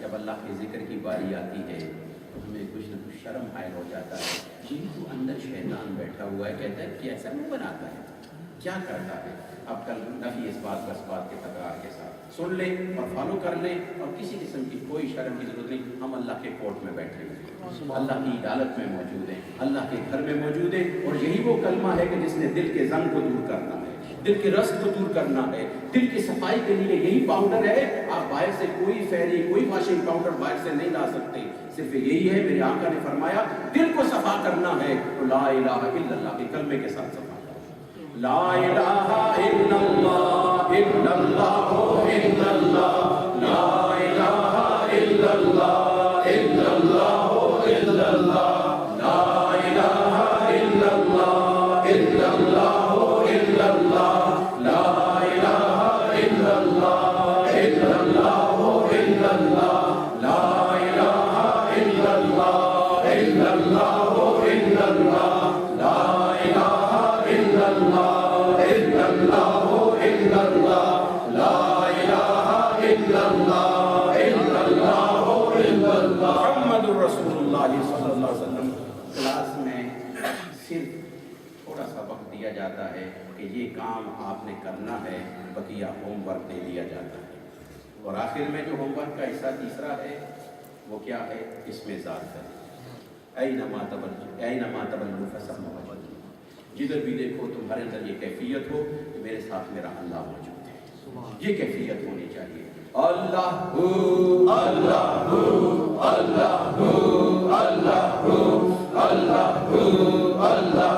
جب اللہ کے ذکر کی باری آتی ہے تو ہمیں کچھ نہ کچھ شرم حائل ہو جاتا ہے. جی تو اندر شیطان بیٹھا ہوا ہے, کہتا ہے کہ ایسا نہیں بناتا ہے, کیا کرتا ہے. اب کل نفی اس بات بس بات کے تکرار کے ساتھ سن لیں اور فالو کر لیں, اور کسی قسم کی کوئی شرم کی ضرورت نہیں. ہم اللہ کے کورٹ میں بیٹھے ہوئے ہیں, اللہ کی عدالت میں موجود ہیں, اللہ کے گھر میں موجود ہیں, اور یہی وہ کلمہ ہے کہ جس نے دل کے زنگ کو دور کرنا ہے, دل کے رس کو دور کرنا ہے, دل کی صفائی کے لیے یہی پاؤڈر ہے. آپ باہر سے کوئی فیری کوئی واشنگ پاؤڈر باہر سے نہیں لا سکتے, صرف یہی ہے. میرے آقا نے فرمایا دل کو صفا کرنا ہے تو لا الہ الا اللہ کے کلمے کے ساتھ صفا کرو. لا الہ الا اللہ الا اللہ الا اللہ, لا الہ الا اللہ الا اللہ الا اللہ, لا الہ الا اللہ الا اللہ الا اللہ, لا الہ الا اللہ الا اللہ الا اللہ, لا الہ الا اللہ الا اللہ الا اللہ, لا الہ الا اللہ الا اللہ الا اللہ, لا الہ الا اللہ الا اللہ الا اللہ. محمد رسول اللہ صلی اللہ علیہ وسلم. کلاس میں صرف تھوڑا سا وقت دیا جاتا ہے کہ یہ کام آپ نے کرنا ہے, بقیہ ہوم ورک دے دیا جاتا ہے, اور آخر میں جو ہوم ورک کا حصہ تیسرا ہے وہ کیا ہے, اس میں ذات ہے. اینما تولوا فثم وجہ اللہ. جدھر بھی دیکھو تمہارے اندر یہ کیفیت ہو کہ میرے ساتھ میرا اللہ موجود ہے, یہ کیفیت ہونی چاہیے. اللہ اللہ اللہ اللہ اللہ اللہ اللہ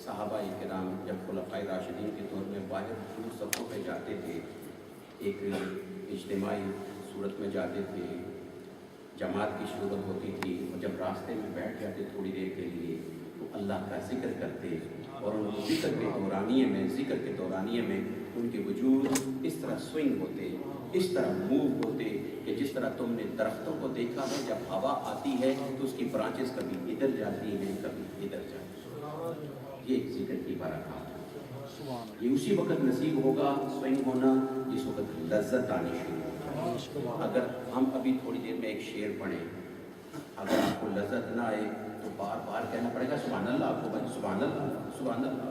صحابہ کرام جب خلفائے راشدین کے دور میں باہر دور سفروں پہ جاتے تھے, ایک اجتماعی صورت میں جاتے تھے, جماعت کی صورت ہوتی تھی, اور جب راستے میں بیٹھ جاتے تھوڑی دیر کے لیے تو اللہ کا ذکر کرتے, اور ان کو ذکر کے دورانیے میں ان کے وجود اس طرح سوئنگ ہوتے, اس طرح موو ہوتے کہ جس طرح تم نے درختوں کو دیکھا ہے جب ہوا آتی ہے تو اس کی برانچز کبھی ادھر جاتی ہیں کبھی ادھر جاتی ہیں. یہ ذکر کی برکات ہے. یہ اسی وقت نصیب ہوگا سوئنگ ہونا جس وقت لذت آنی شروع ہوگی. اگر ہم ابھی تھوڑی دیر میں ایک شعر پڑھیں, اگر آپ کو لذت نہ آئے تو بار بار کہنا پڑے گا سبحان اللہ. آپ کو بھائی سبحان اللہ سبحان اللہ,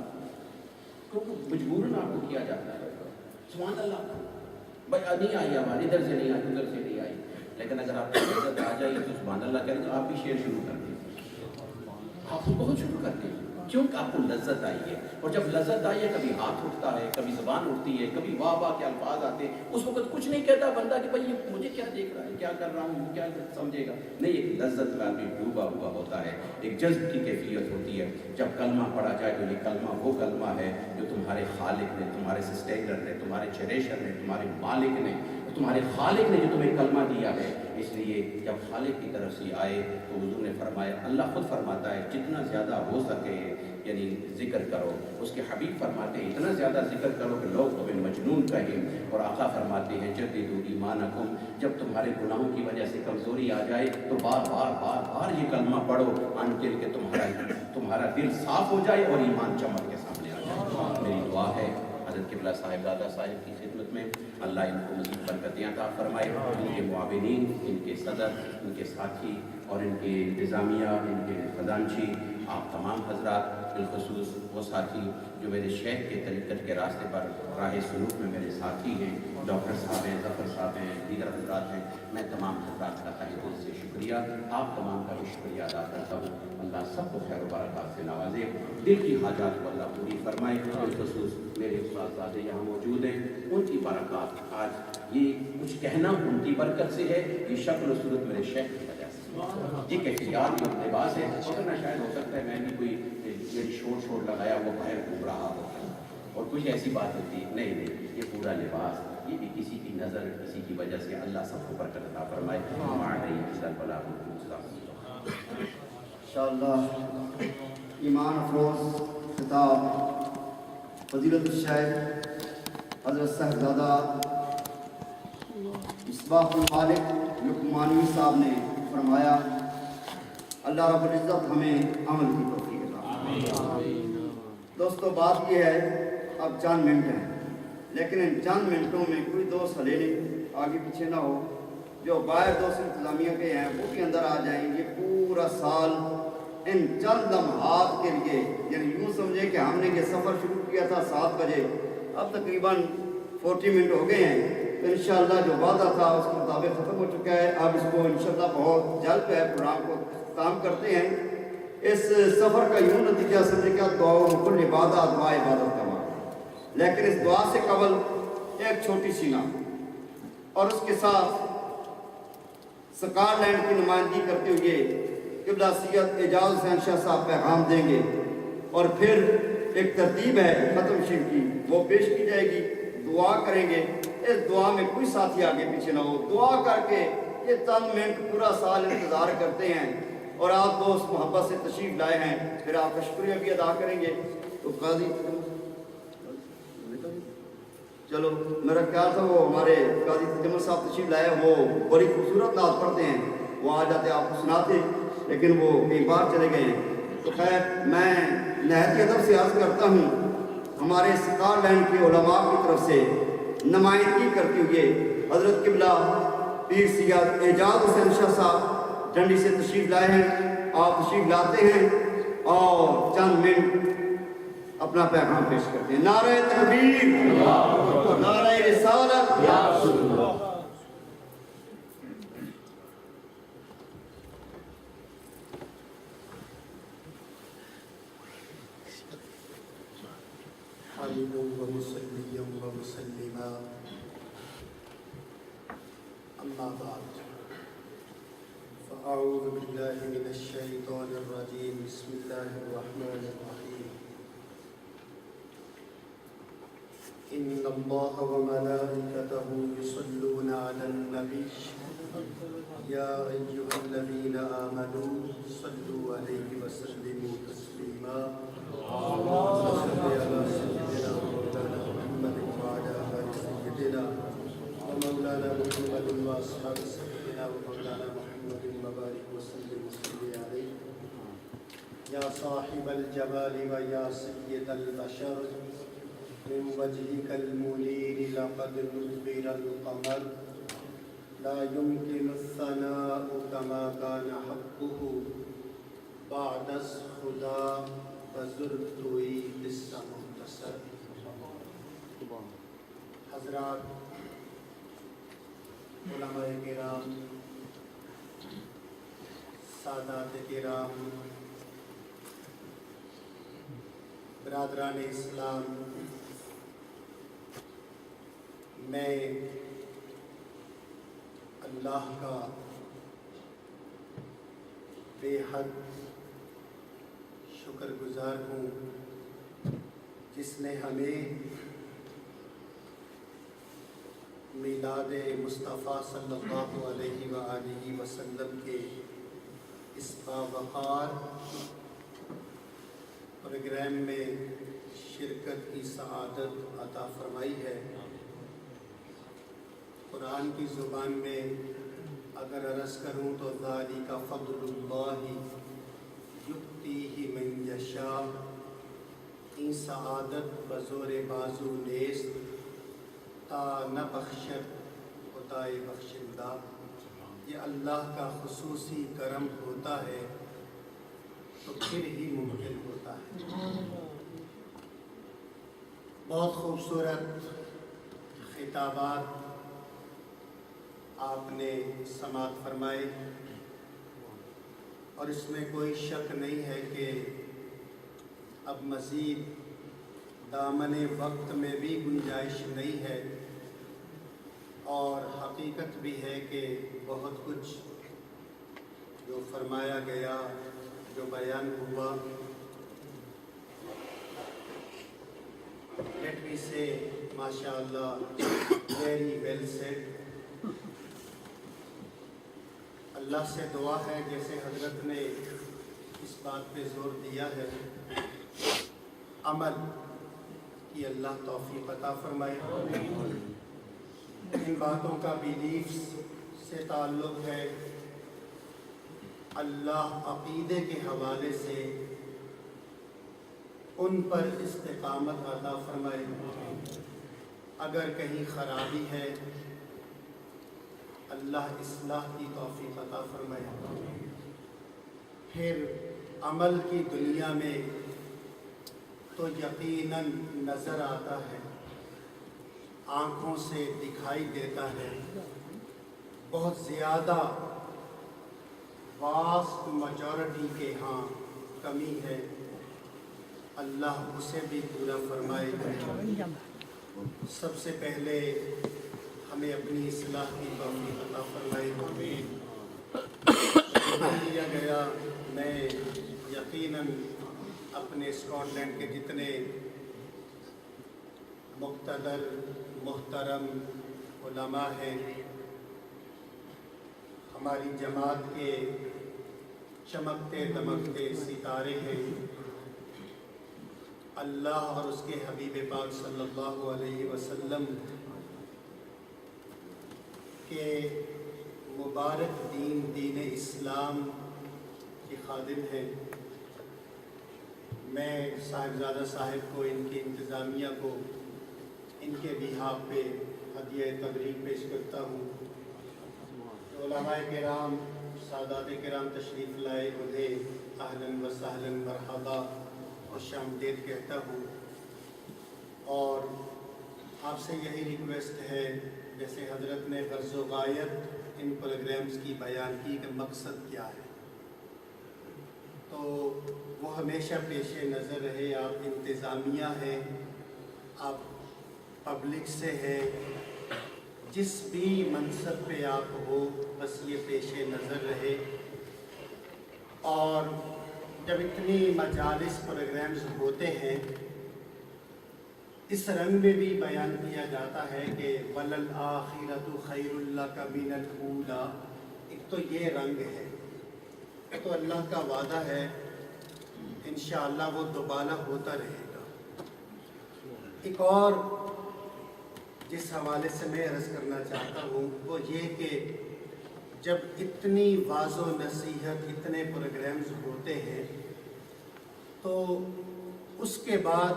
کیونکہ مجبوراً آپ کو کیا جاتا ہے سبحان اللہ. بھائی نہیں آئی ہماری ادھر سے نہیں آئی ادھر سے نہیں آئی, لیکن اگر آپ کو لذت آ جائے تو سبحان اللہ کریں تو آپ بھی شعر شروع کر دیں, آپ کو بہت شروع کرتے ہیں کیونکہ آپ کو لذت آئی ہے. اور جب لذت آئی ہے کبھی ہاتھ اٹھتا ہے, کبھی زبان اٹھتی ہے, کبھی واہ واہ کے الفاظ آتے ہیں. اس وقت کچھ نہیں کہتا بندہ کہ بھائی یہ مجھے کیا دیکھ رہا ہے, کیا کر رہا ہوں, کیا سمجھے گا. نہیں, ایک لذت میں آدمی ڈوبا ہوا ہوتا ہے, ایک جذب کی کیفیت ہوتی ہے. جب کلمہ پڑھا جائے تو یہ کلمہ وہ کلمہ ہے جو تمہارے خالق نے, تمہارے سسٹینر نے, تمہارے چریشر نے, تمہارے مالک نے, تمہارے خالق نے جو تمہیں کلمہ دیا ہے. اس لیے جب خالق کی طرف سے آئے تو حضور نے فرمایا, اللہ خود فرماتا ہے جتنا زیادہ ہو سکے یعنی ذکر کرو. اس کے حبیب فرماتے ہیں اتنا زیادہ ذکر کرو کہ لوگ تمہیں مجنون کہیں. اور آقا فرماتے ہیں جددوا ایمانکم, جب تمہارے گناہوں کی وجہ سے کمزوری آ جائے تو بار بار بار بار یہ کلمہ پڑھو انٹل کہ تمہارا دل صاف ہو جائے اور ایمان چمک کے سامنے آ جائے. میری دعا ہے حضرت قبلہ صاحب دادا صاحب کی خدمت میں اللہ ان کو مزید برکتیں عطا فرمائے. ان کے معاونین, ان کے صدر, ان کے ساتھی اور ان کے انتظامیہ, ان کے خزانچی, آپ تمام حضرات بالخصوص وہ ساتھی جو میرے شیخ کے طریقت کے راستے پر راہ سلوک میں میرے ساتھی ہیں، ڈاکٹر صاحب ہیں، ظفر صاحب ہیں، دیگر حضرات ہیں، میں تمام حضرات کا تہہ دل سے شکریہ، آپ تمام کا بھی شکریہ ادا کرتا ہوں۔ اللہ سب کو خیر و برکات سے نوازے، دل کی حاجات کو اللہ پوری فرمائے۔ بالخصوص میرے استاد یہاں موجود ہیں، ان کی برکات، آج یہ کچھ کہنا ان کی برکت سے ہے، یہ شکل و صورت میرے شیخ کی وجہ سے، یہ کیفیات اور لباس ہے، ورنہ شاید ہو سکتا ہے میں بھی کوئی میری شور لگایا وہ باہر گھوم رہا ہوتا اور کچھ ایسی بات ہوتی، نہیں، یہ پورا لباس، یہ بھی کسی کی نظر، کسی کی وجہ سے، اللہ سب کو برکت عطا فرمائے۔ انشاءاللہ ایمان افروز خطاب فضیلت الشیخ حضرت صاحبزادہ مصباح المالک لقمانی صاحب نے فرمایا، اللہ رب العزت ہمیں عمل کی توفیق عطا فرمائے۔ دوستو بات یہ ہے، اب چند منٹ ہیں، لیکن ان چند منٹوں میں کوئی دوست ہلے نہیں، آگے پیچھے نہ ہو، جو باہر دوست انتظامیہ کے ہیں وہ بھی اندر آ جائیں۔ یہ پورا سال ان چند لمحات کے لیے، یعنی یوں سمجھے کہ ہم نے یہ سفر شروع کیا تھا 7 بجے، اب تقریباً 40 منٹ ہو گئے ہیں، تو انشاءاللہ جو وعدہ تھا اس کے مطابق ختم ہو چکا ہے۔ اب اس کو انشاءاللہ بہت جلد ہے پروگرام کو کام کرتے ہیں۔ اس سفر کا یوں نتیجہ سمجھے کہ دعا کل عبادت، دعا عبادت کا وقت، لیکن اس دعا سے قبل ایک چھوٹی سی نام اور اس کے ساتھ سکاٹ لینڈ کی نمائندگی کرتے ہوئے قبلہ سید اعجاز حسین شاہ صاحب پیغام دیں گے، اور پھر ایک ترتیب ہے ختم شریف کی، وہ پیش کی جائے گی، دعا کریں گے۔ اس دعا میں کوئی ساتھی آگے پیچھے نہ ہو، دعا کر کے یہ چند منٹ پورا سال انتظار کرتے ہیں، اور آپ دوست محبت سے تشریف لائے ہیں، پھر آپ کا شکریہ بھی ادا کریں گے۔ تو قاضی چلو میرا خیال تھا وہ ہمارے قاضی تجمل صاحب تشریف لائے، وہ بڑی خوبصورت نعت پڑھتے ہیں، وہ آ جاتے آپ کو سناتے، لیکن وہ کئی بار چلے گئے ہیں۔ تو خیر میں نہایت ادب سے عرض کرتا ہوں، ہمارے سکاٹ لینڈ کے علماء کی طرف سے نمائندگی کرتے ہوئے حضرت قبلہ پیر سید اعجاز حسین شاہ صاحب ڈنڈی سے تشریف لائے ہیں، آپ تشریف لاتے ہیں اور چند منٹ اپنا پیغام پیش کرتے ہیں۔ نعرہ تکبیر، نعرہ رسالت، حمدا ومصليا ومسلما، أما بعد، فأعوذ بالله من الشيطان الرجيم، بسم الله الرحمن الرحيم، إن الله وملائكته يصلون على النبي يا أيها الذين آمنوا صلوا عليه وسلموا تسليما، اللهم صل على سيدنا ومولانا محمد وعلى آل سيدنا ومولانا محمد وأصحاب سيدنا ومولانا محمد وبارك وسلم وصل عليه يا صاحب الجمال ويا سيد البشر، من وجهك المنير لقد نذر القمر، لا يمكن الثناء كما كان حقه بعد الخدا فزرت قصة مختصر۔ حضرات، علماء کرام، سادات کرام، برادران اسلام، میں اللہ کا بے حد شکر گزار ہوں جس نے ہمیں میلاد مصطفیٰ صلی اللہ علیہ وآلہ وسلم کے اس باوقار پروگرام میں شرکت کی سعادت عطا فرمائی ہے۔ قرآن کی زبان میں اگر عرض کروں تو ذالک فضل اللہ یؤتیہ من یشاء، این سعادت بزور بازو نیست تا نہ بخشد خدائے بخشندہ، یہ اللہ کا خصوصی کرم ہوتا ہے तो फिर ही मुमकिन होता है। बहुत खूबसूरत खिताबात आपने समाअत फरमाए और इसमें कोई शक नहीं है कि अब मज़ीद दामने वक्त में भी गुंजाइश नहीं है, और हकीकत भी है कि बहुत कुछ जो फरमाया गया, जो बयान हुआ, लेट मी से माशाअल्लाह वेरी वेल सेड। अल्लाह से दुआ है, जैसे हजरत ने इस बात पे जोर दिया है, अमल की अल्लाह तौफीक अता फरमाए। इन बातों का बिलीफ्स से ताल्लुक़ है, अल्लाह अक़ीदे के हवाले से उन पर इस्तिक़ामत अता फरमाए। अगर कहीं ख़राबी है, अल्लाह इस्लाह की तौफीक अता फरमाए। फिर अमल की दुनिया में तो यकीनन नज़र आता है, आँखों से दिखाई देता है, बहुत ज़्यादा वास्ट मेजॉरिटी के यहाँ कमी है। अल्लाह उसे भी पूरा फरमाए। सबसे पहले हमें अपनी इस्लाह की तौफीक अता फरमाए। लिया गया, मैं यकीनन अपने स्कॉटलैंड के जितने मुक़्तदर मुहतरम उलमा हैं, हमारी जमात के चमकते दमकते सितारे हैं, अल्लाह और उसके हबीब पाक सल्लल्लाहु अलैहि वसल्लम के मुबारक दीन इस्लाम के खादिम हैं। मैं साहिबजादा साहिब को, इनकी इंतज़ामिया को, इनके बिहाफ पे हदिया तबरीक पेश करता हूँ। उलमाए किराम, सादात किराम तशरीफ़ लाए, उन्हें अहलन व सहलन मरहबा और शामदीद कहता हूँ। और आपसे यही रिक्वेस्ट है, जैसे हज़रत ने ग़र्ज़ व गायत इन प्रोग्राम्स की बयान की कि मकसद क्या है, तो वो हमेशा पेश नज़र रहे। आप इंतज़ामिया हैं, आप पब्लिक से हैं, जिस भी मनसब पे आप हो, बस ये पेश नज़र रहे। और जब इतनी मजालिस प्रोग्राम्स होते हैं, इस रंग में भी बयान किया जाता है कि वलल आखिरतु खैरुल लका मिनल ऊला। एक तो ये रंग है, एक तो अल्लाह का वादा है, इंशाअल्लाह वो दोबारा होता रहेगा। एक और जिस हवाले से मैं अर्ज़ करना चाहता हूँ वो ये कि जब इतनी वाज़ो नसीहत, इतने प्रोग्राम्स होते हैं, तो उसके बाद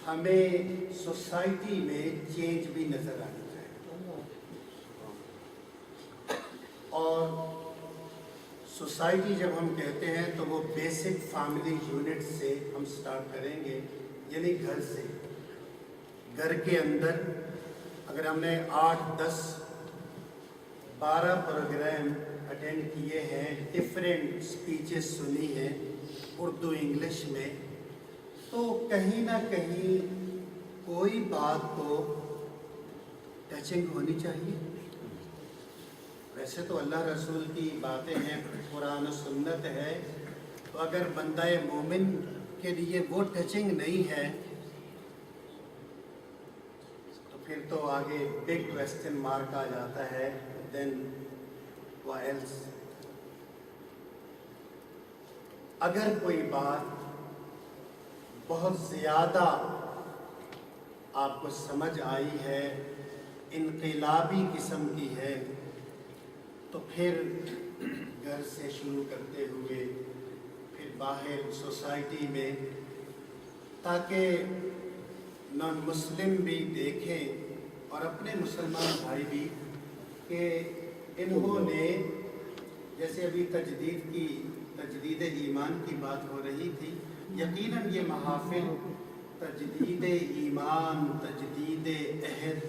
हमें सोसाइटी में चेंज भी नज़र आनी चाहिए। और सोसाइटी जब हम कहते हैं तो वो बेसिक फैमिली यूनिट से हम स्टार्ट करेंगे, यानी घर से। घर के अंदर अगर हमने 8, 10, 12 प्रोग्राम अटेंड किए हैं, डिफरेंट स्पीचेस सुनी हैं उर्दू इंग्लिश में, तो कहीं ना कहीं कोई बात तो टचिंग होनी चाहिए। वैसे तो अल्लाह रसूल की बातें हैं, कुरान और सुन्नत है, तो अगर बंदा मोमिन के लिए वो टचिंग नहीं है तो फिर तो आगे बिग क्वेश्चन मार्क आ जाता है, देन व्हाट एल्स। अगर कोई बात बहुत ज़्यादा आपको समझ आई है, इनक़िलाबी किस्म की है, तो फिर घर से शुरू करते हुए फिर बाहर सोसाइटी में, ताकि नॉन मुस्लिम भी देखें और अपने मुसलमान भाई भी कि इन्होंने जैसे अभी तजदीद की तजदीद ईमान की बात हो रही थी। यकीनन ये महाफिल तजदीद ईमान, तजदीद अहद,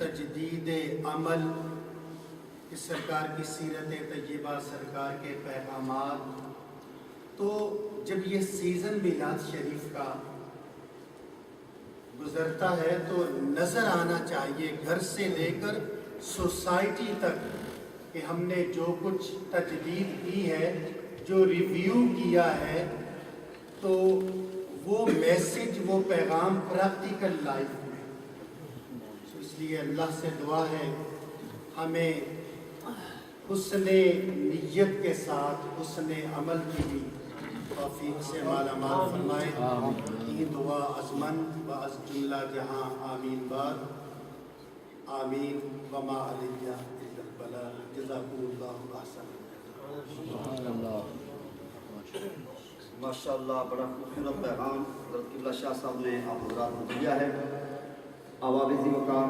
तजदीद अमल, इस सरकार की सीरत तय्यबा, सरकार के पैगामात, तो जब ये सीज़न मिलाद शरीफ का गुज़रता है तो नज़र आना चाहिए घर से लेकर सोसाइटी तक कि हमने जो कुछ तजदीद की है, जो रिव्यू किया है, तो वो मैसेज, वो पैगाम प्रैक्टिकल लाइफ में। तो इसलिए अल्लाह से दुआ है हमें हुस्ने नियत के साथ हुस्ने अमल की भी तौफीक से मालामाल फरमाए। ये दुआ अज़मन व अज़ जुमला जहाँ आमीन बाद आमीन वमा अलैया इल्लल बलाग। जज़ाकुमुल्लाहु अहसन। माशाअल्लाह, बड़ा खूबसूरत पैगाम हज़रत क़िबला शाह साहब ने आप हज़रात को दिया है। आवाज़ वक़ार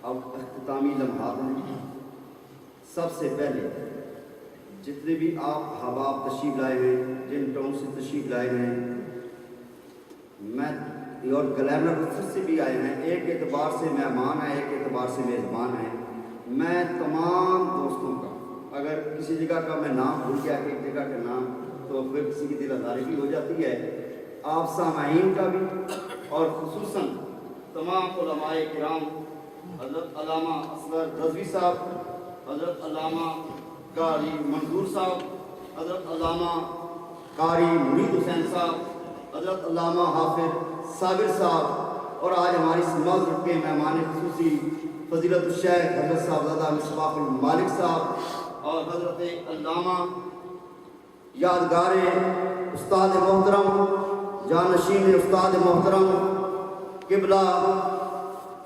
अब इख्तितामी लम्हात हैं। सबसे पहले जितने भी आप हबाब तशरीफ़ लाए हैं, जिन टाउन से तशरीफ़ लाए हैं, मैं और गलैमर रुखसत से भी आए हैं, एक एतबार से मेहमान हैं, एक एतबार से मेज़बान हैं। मैं तमाम दोस्तों का, अगर किसी जगह का मैं नाम भूल गया, एक जगह का नाम, तो फिर किसी की दिल आज़ारी भी हो जाती है। आप सामाईन का भी और खुसूसन तमाम उलमाए किराम, हज़रत अल्लामा असगर रज़वी साहब, हज़रत अल्लामा कारी मंजूर साहब, हज़रत अल्लामा कारी मुरीद हुसैन साहब, हज़रत अल्लामा हाफिज़ साबिर साहब, और आज हमारी समाज के मेहमान खुसूसी फजीलत शेख हज़रत साहबज़ादा मिसबाहुल मालिक साहब और हज़रत अल्लामा यादगार उस्ताद मोहतरम जानशीन उस्ताद मोहतरम क़िबला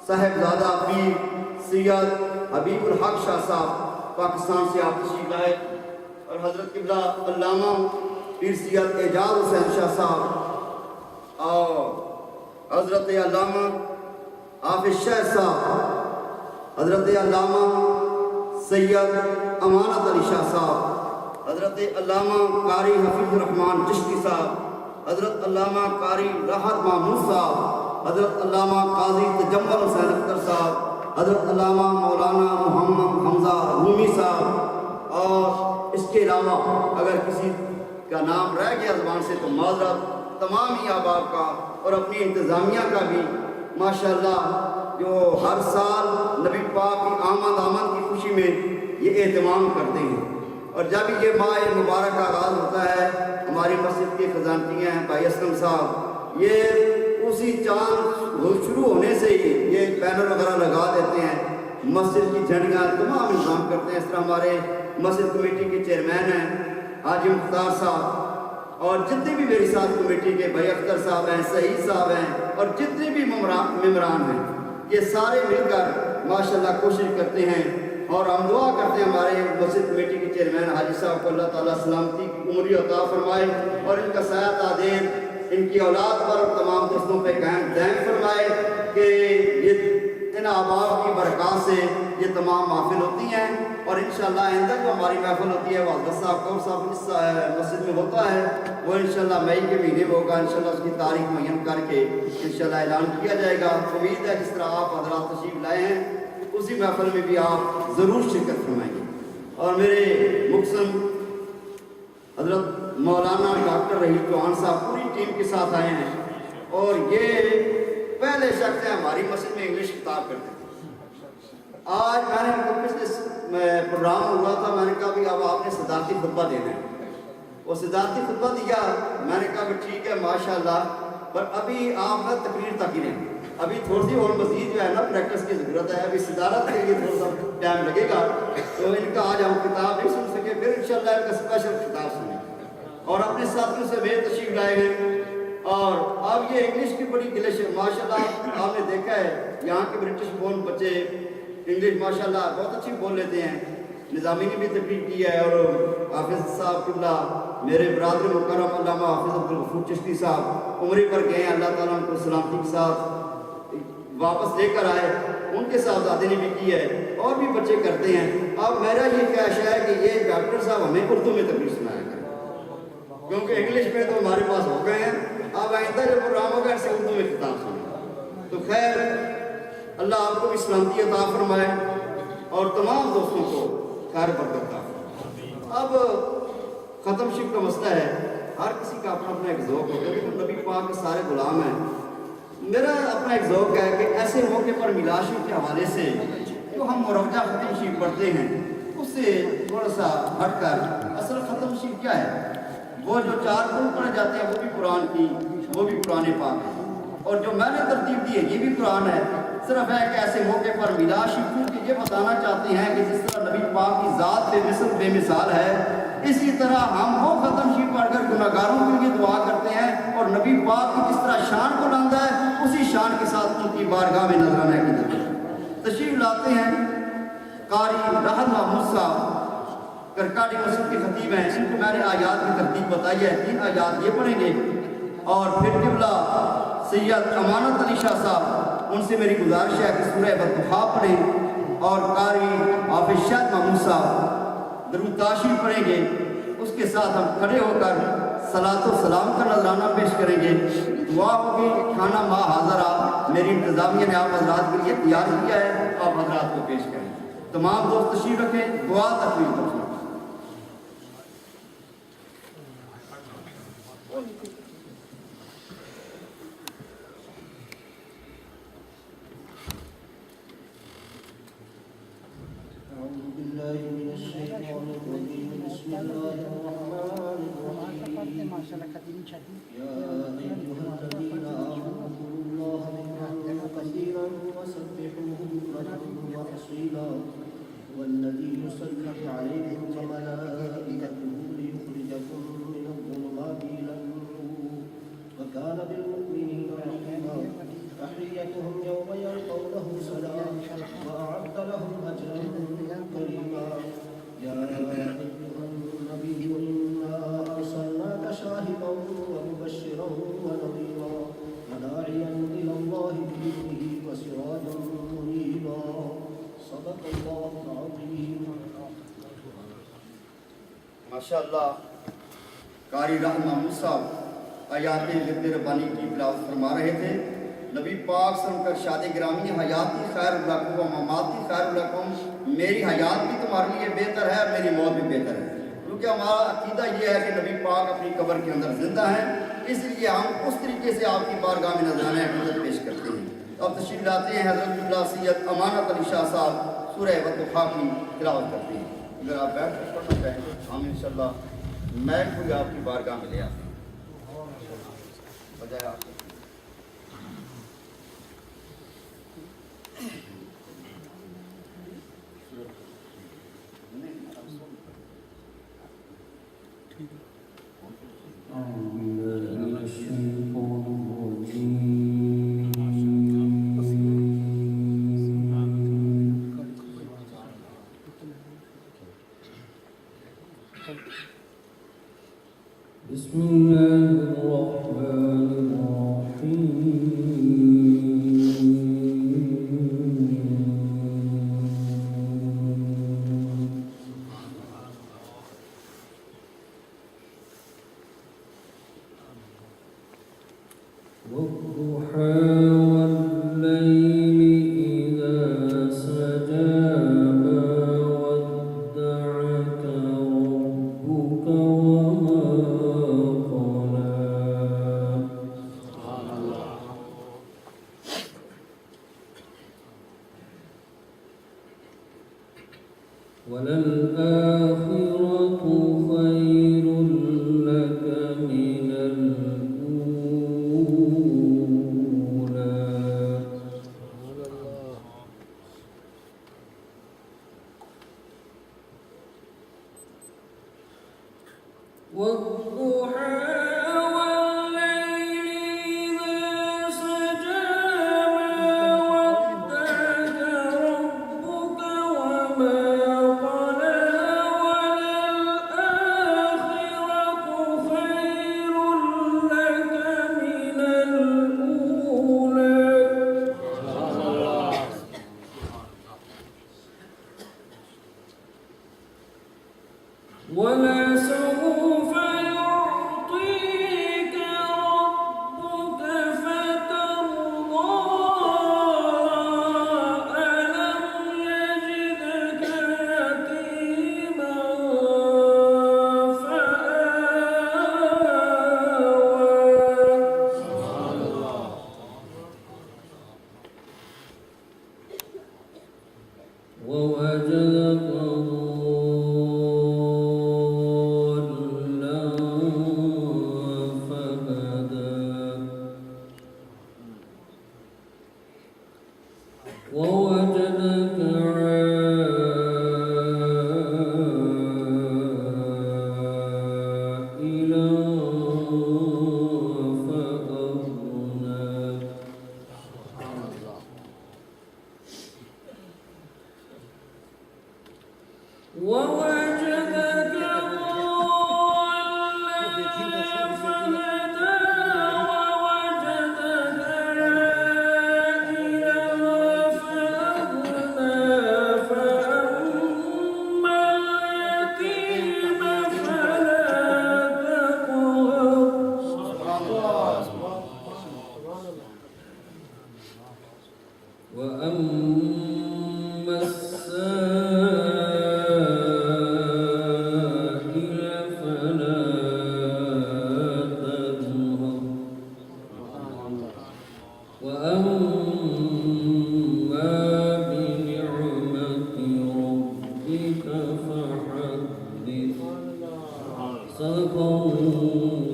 साहिबज़ादा पीर सैयद हबीबुल हक शाह साहब पाकिस्तान से आप तशरीफ़ लाए, और हज़रत क़िबला अल्लामा पीर सैयद एजाज हुसैन शाह साहब और हज़रत अल्लामा हाफिज़ शाह साहब, हज़रत अल्लामा सैयद अमानत अली शाह साहब, हज़रत अल्लामा कारी हफीज़ुर रहमान चिश्ती साहब, हज़रत अल्लामा कारी राहत महमूद साहब, हज़रत अल्लामा काजी तजम्मुल हुसैन अख्तर साहब, हज़रत अल्लामा मौलाना मोहम्मद हमज़ा रूमी साहब, और इसके अलावा अगर किसी का नाम रह गया ज़बान से तो माज़रत, तमाम ही अहबाब का और अपनी इंतज़ामिया का भी माशाअल्लाह, जो हर साल नबी पाक की आमद की खुशी में ये एहतमाम करते हैं। और जब ये माह मुबारक का आगाज़ होता है, हमारी मस्जिद के ख़जानची हैं भाई असलम साहब, ये उसी चांद शुरू होने से ही ये बैनर वगैरह लगा देते हैं, मस्जिद की झंडियाँ तमाम इंतजाम करते हैं। इस तरह हमारे मस्जिद कमेटी के चेयरमैन हैं हाजी मुख्तार साहब, और जितने भी मेरी साथ कमेटी के भाई अख्तर साहब हैं, सईद साहब हैं, और जितने भी मेम्बरान हैं, ये सारे मिलकर माशाअल्लाह कोशिश करते हैं। और हम दुआ करते हैं हमारे मस्जिद कमेटी के चेयरमैन हाजी साहब को अल्लाह ताला सलामती की उम्र अता फरमाए और इनका साया तादेर इनकी औलाद पर और तमाम दोस्तों पे कायम दायम फरमाए कि ये इन अहबाब की बरकत से ये तमाम महफिल होती हैं। और इंशाअल्लाह आइंदा जो हमारी महफिल होती है वो हज़रत साहब कौर साहब इस मस्जिद में होता है, वो इंशाअल्लाह मई के महीने में होगा। इंशाअल्लाह उसकी तारीख मुय्यन करके इंशाअल्लाह ऐलान किया जाएगा। उम्मीद है जिस तरह आप हज़रात तशरीफ़ लाए हैं उसी महफिल में भी आप ज़रूर शिरकत फरमाएंगे। और मेरे मुक़्सम हज़रत मौलाना डॉक्टर रहीम चौहान साहब पूरी टीम के साथ आए हैं, और ये पहले शख्स हैं हमारी मस्जिद में इंग्लिश किताब करते थे। आज मैंने उनको पिछले प्रोग्राम हुआ था, मैंने कहा भी अब आपने सदारती खुतबा देना है, वो सदारती खुतबा दिया। मैंने कहा कि ठीक है माशाअल्लाह, पर अभी आप ना तकरीर तक ही रहें, अभी थोड़ी सी और मज़ीद जो है ना प्रैक्टिस की ज़रूरत है, अभी सदारत के लिए थोड़ा सा टाइम लगेगा। तो इनका आज हम किताब नहीं सुन सके, फिर इंशाअल्लाह इनका स्पेशल किताब सुनेंगे। और अपने साथियों से वे तशरीफ़ लाए हैं, और अब ये इंग्लिश की बड़ी गिलिश है माशाअल्लाह। आपने देखा है यहाँ के ब्रिटिश बोर्न बच्चे इंग्लिश माशाअल्लाह बहुत अच्छी बोल लेते हैं। निज़ामी ने भी तकरीर की है, और हाफिज़ साहब क़िबला मेरे बरादर मुकर्रम अल्लामा हाफिज़ अब्दुल गफ़ूर चिश्ती साहब उम्रे पर गए, अल्लाह ताला उनको सलामती के साथ वापस लेकर आए, उनके साहबजादे ने भी की है, और भी बच्चे करते हैं। अब मेरा ये ख्वाहिश है कि ये डॉक्टर साहब हमें उर्दू में तकरीर सुनाया करें। क्योंकि इंग्लिश में तो हमारे पास हो गए हैं। अब आइंदा जो प्रोग्राम होगा इससे उर्दू में खिताब सुनें। तो खैर अल्लाह आपको भी सलामती अता फरमाए और तमाम दोस्तों को खैर बरकत अता फरमाए। अब ख़त्म शिफ का मसला है, हर किसी का अपना अपना एक ज़ौक़ होता है, लेकिन नबी पाक के सारे गुलाम हैं। मेरा अपना एक ज़ौक़ है कि ऐसे मौके पर मिलाद शरीफ के हवाले से जो हम मुरवजा ख़त्म शरीफ पढ़ते हैं उससे थोड़ा सा हटकर असल ख़त्म शरीफ क्या है, वो जो 4 कुल पढ़े जाते हैं वो भी कुरान की, वो भी कुरान पाक है, और जो मैंने तरतीब दी है ये भी कुरान है। सिर्फ है कि ऐसे मौके पर मिलाद शरीफ के ये बताना चाहते हैं कि जिस तरह नबी पाक की ज़ात बेमिसल बेमिसाल है, इसी तरह हम वो ख़त्म शरीफ पढ़कर गुनाहगारों के लिए दुआ करते हैं और नबी पाक की जिस तरह शान को लाता है उसी शान के साथ उनकी बारगाह में नजराना की जाती है। तशरीफ लाते हैं कारी राहत महमूद साहब करकाड़ी मस्जिद के खतीब हैं, इनको मैंने आयात की तरतीब बताई है, 3 आयात ये पढ़ेंगे और फिर क़िबला सैयद अमानत अली शाह साहब, उनसे मेरी गुजारिश है कि सूरह बद्दुहा पढ़ें और कारी हाफिज़ शाह महमूद साहब दरूद ताशीर पढ़ेंगे। उसके साथ हम खड़े होकर सलातो सलाम का नजराना पेश करेंगे। दुआ होगी, खाना मा हाज़रा मेरी इंतज़ामिया ने आप हज़रात के लिए तैयार किया है, आप हज़रात को पेश करें। तमाम दोस्त तशरीफ रखें, दुआ तकरीर करना। والذي يصلي عليكم وملائكته ليخرجكم من الظلمات إلى النور وكان بالمؤمنين رحيما تحيتهم يوم يلقونه سلام وأعد لهم أجرا كريما يا أيها النبي إنا أرسلناك شاهدا ومبشرا ونذيرا وداعيا إلى الله بإذنه وسراجا منيرا صدق الله العظيم. माशाअल्लाह कारी राहत महमूद साहब आयात ज़िक्र रब्बानी की तिलावत फरमा रहे थे। नबी पाक सुनकर शादी ग्रामी हयाती खैरुल लकुम व ममाती खैरुल लकुम, मेरी हयात भी तुम्हारे लिए बेहतर है और मेरी मौत भी बेहतर है, क्योंकि हमारा अकीदा ये है कि नबी पाक अपनी कब्र के अंदर जिंदा हैं, इसलिए हम उस तरीके से आपकी बारगाह में नजराना अक़ीदत पेश करते हैं। अब तशरीफ लाते हैं हज़रत क़िबला सैयद अमानत अली शाह साहब सूरह बद्दुहा की तिलावत करते हैं। अगर आप बैठ कर पढ़ना चाहें तो हम इंशाअल्लाह मैं कोई आपकी बारगाह में ले आते हैं बजाय आपको। ولسوف يعطيك وأما السائل فلا تنهر وأما بنعمة ربك فحدث صدق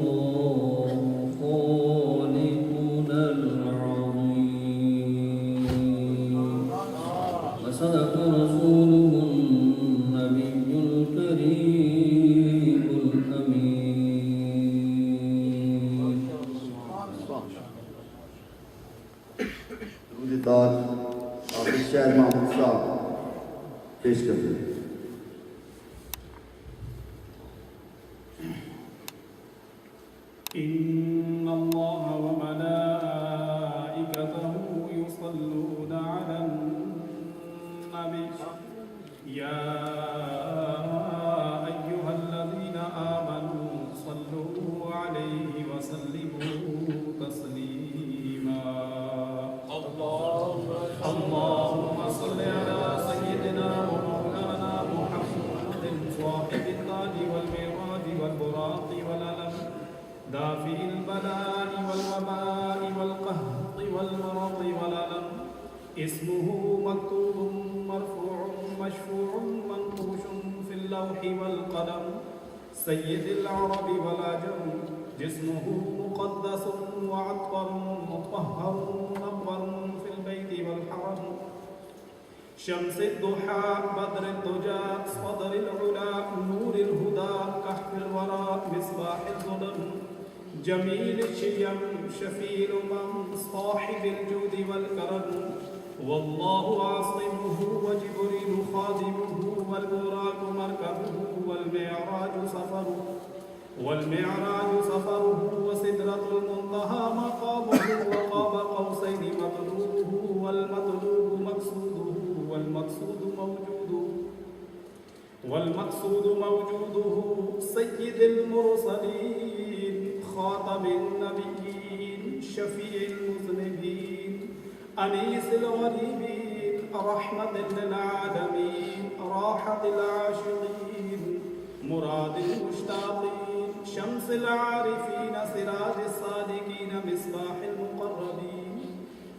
الله خالقنا العظيم وصدق رسوله النبي الكريم الأمين. درود تاج حافظ شہر محمود صاحب پیش کرتے ہیں. إن الله وملائكته يصلون على النبي يا أيها الذين آمنوا صلوا عليه وسلموا تسليما. اللهم صل على سيدنا ومولانا محمد صاحب التاج والميراج والبراق والألم دافع البلاء والوباء والقهط والمرض والألم اسمه مكتوب مرفوع مشفوع منقوش في اللوح والقلم سيد العرب والعجم جسمه مقدس وعطر مطهر منور في البيت والحرم شمس الضحى بدر الدجى صدر العلا نور الهدى كحف الورى مصباح الظلم جميل الشيم شفيع الأمم صاحب الجود والكرم والله عاصمه وجبريل خادمه والبراق مركبه والمعراج سفره وسدرة المنتهى مقامه وقاب قوسين مطلوبه والمطلوب مقصوده والمقصود موجوده سيد المرسلين خاتم النبيين شفيع المذنبين أنيس الغريبين رحمة للعالمين راحة العاشقين مراد المشتاقين شمس العارفين سراج الصادقين مصباح المقربين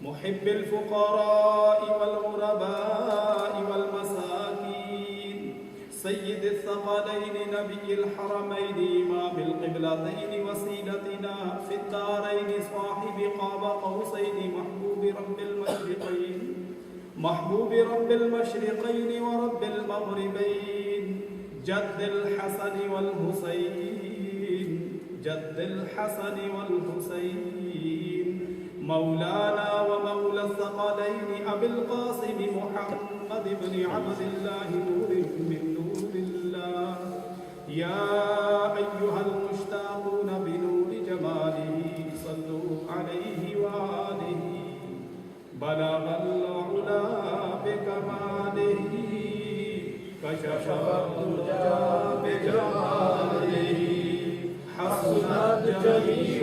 محب الفقراء والغرباء والمساكين سيد الثقلين نبي الحرمين إمام القبلتين وسيلتنا في الدارين صاحب قاب قوسين محبوب رب المشرقين ورب المغربين جد الحسن والحسين مولانا ومولى الثقلين أبي القاسم محمد بن عبد الله نور من نور الله يا أيها المشتاقون بنور جماله صلوا عليه وآله بلغ العلا بكماله كشف الدجى بجماله حسنت جميع